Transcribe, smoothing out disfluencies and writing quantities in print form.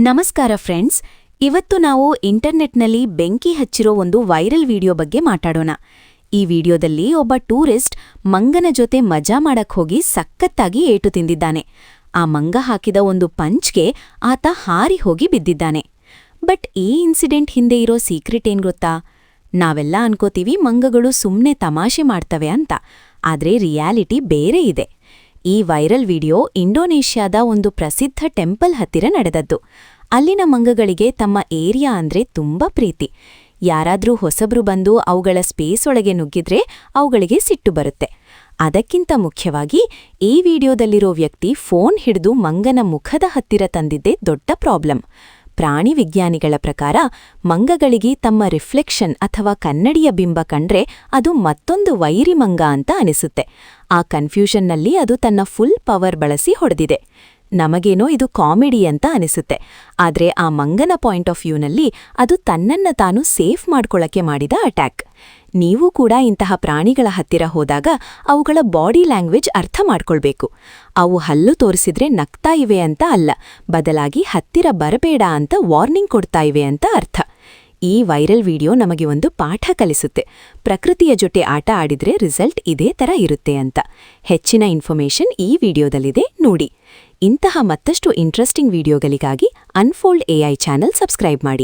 ನಮಸ್ಕಾರ ಫ್ರೆಂಡ್ಸ್, ಇವತ್ತು ನಾವು ಇಂಟರ್ನೆಟ್ನಲ್ಲಿ ಬೆಂಕಿ ಹಚ್ಚಿರೋ ಒಂದು ವೈರಲ್ ವಿಡಿಯೋ ಬಗ್ಗೆ ಮಾತಾಡೋಣ. ಈ ವಿಡಿಯೋದಲ್ಲಿ ಒಬ್ಬ ಟೂರಿಸ್ಟ್ ಮಂಗನ ಜೊತೆ ಮಜಾ ಮಾಡಕ್ ಹೋಗಿ ಸಖತ್ತಾಗಿ ಏಟು ತಿಂದಿದ್ದಾನೆ. ಆ ಮಂಗ ಹಾಕಿದ ಒಂದು ಪಂಚ್ಗೆ ಆತ ಹಾರಿ ಹೋಗಿ ಬಿದ್ದಿದ್ದಾನೆ. ಬಟ್ ಈ ಇನ್ಸಿಡೆಂಟ್ ಹಿಂದೆ ಇರೋ ಸೀಕ್ರೆಟ್ ಏನ್ ಗೊತ್ತಾ? ನಾವೆಲ್ಲ ಅನ್ಕೋತೀವಿ ಮಂಗಗಳು ಸುಮ್ನೆ ತಮಾಷೆ ಮಾಡ್ತವೆ ಅಂತ, ಆದ್ರೆ ರಿಯಾಲಿಟಿ ಬೇರೆ ಇದೆ. ಈ ವೈರಲ್ ವಿಡಿಯೋ ಇಂಡೋನೇಷ್ಯಾದ ಒಂದು ಪ್ರಸಿದ್ಧ ಟೆಂಪಲ್ ಹತ್ತಿರ ನಡೆದದ್ದು. ಅಲ್ಲಿನ ಮಂಗಗಳಿಗೆ ತಮ್ಮ ಏರಿಯಾ ಅಂದ್ರೆ ತುಂಬಾ ಪ್ರೀತಿ. ಯಾರಾದ್ರೂ ಹೊಸಬ್ರು ಬಂದು ಅವುಗಳ ಸ್ಪೇಸ್ ಒಳಗೆ ನುಗ್ಗಿದ್ರೆ ಅವುಗಳಿಗೆ ಸಿಟ್ಟು ಬರುತ್ತೆ. ಅದಕ್ಕಿಂತ ಮುಖ್ಯವಾಗಿ ಈ ವಿಡಿಯೋದಲ್ಲಿರೋ ವ್ಯಕ್ತಿ ಫೋನ್ ಹಿಡಿದು ಮಂಗನ ಮುಖದ ಹತ್ತಿರ ತಂದಿದ್ದೇ ದೊಡ್ಡ ಪ್ರಾಬ್ಲಮ್. ಪ್ರಾಣಿ ವಿಜ್ಞಾನಿಗಳ ಪ್ರಕಾರ ಮಂಗಗಳಿಗೆ ತಮ್ಮ ರಿಫ್ಲೆಕ್ಷನ್ ಅಥವಾ ಕನ್ನಡಿಯ ಬಿಂಬ ಕಂಡ್ರೆ ಅದು ಮತ್ತೊಂದು ವೈರಿ ಮಂಗ ಅಂತ ಅನಿಸುತ್ತೆ. ಆ ಕನ್ಫ್ಯೂಷನ್ನಲ್ಲಿ ಅದು ತನ್ನ ಫುಲ್ ಪವರ್ ಬಳಸಿ ಹೊಡೆದಿದೆ. ನಮಗೇನೋ ಇದು ಕಾಮಿಡಿ ಅಂತ ಅನಿಸುತ್ತೆ, ಆದ್ರೆ ಆ ಮಂಗನ ಪಾಯಿಂಟ್ ಆಫ್ ವ್ಯೂನಲ್ಲಿ ಅದು ತನ್ನನ್ನ ತಾನು ಸೇಫ್ ಮಾಡ್ಕೊಳ್ಳಕ್ಕೆ ಮಾಡಿದ ಅಟ್ಯಾಕ್. ನೀವು ಕೂಡ ಇಂತಹ ಪ್ರಾಣಿಗಳ ಹತ್ತಿರ ಹೋದಾಗ ಅವುಗಳ ಬಾಡಿ ಲ್ಯಾಂಗ್ವೇಜ್ ಅರ್ಥ ಮಾಡ್ಕೊಳ್ಬೇಕು. ಅವು ಹಲ್ಲು ತೋರಿಸಿದ್ರೆ ನಗ್ತಾ ಇವೆ ಅಂತ ಅಲ್ಲ, ಬದಲಾಗಿ ಹತ್ತಿರ ಬರಬೇಡ ಅಂತ ವಾರ್ನಿಂಗ್ ಕೊಡ್ತಾ ಇವೆ ಅಂತ ಅರ್ಥ. ಈ ವೈರಲ್ ವಿಡಿಯೋ ನಮಗೆ ಒಂದು ಪಾಠ ಕಲಿಸುತ್ತೆ. ಪ್ರಕೃತಿಯ ಜೊತೆ ಆಟ ಆಡಿದ್ರೆ ರಿಸಲ್ಟ್ ಇದೇ ತರ ಇರುತ್ತೆ ಅಂತ. ಹೆಚ್ಚಿನ ಇನ್ಫಾರ್ಮೇಷನ್ ಈ ವಿಡಿಯೋದಲ್ಲಿದೆ, ನೋಡಿ. ಇಂತಹ ಮತ್ತಷ್ಟು ಇಂಟ್ರೆಸ್ಟಿಂಗ್ ವಿಡಿಯೋಗಳಿಗಾಗಿ ಅನ್ಫೋಲ್ಡ್ AI ಚಾನೆಲ್ ಸಬ್ಸ್ಕ್ರೈಬ್ ಮಾಡಿ.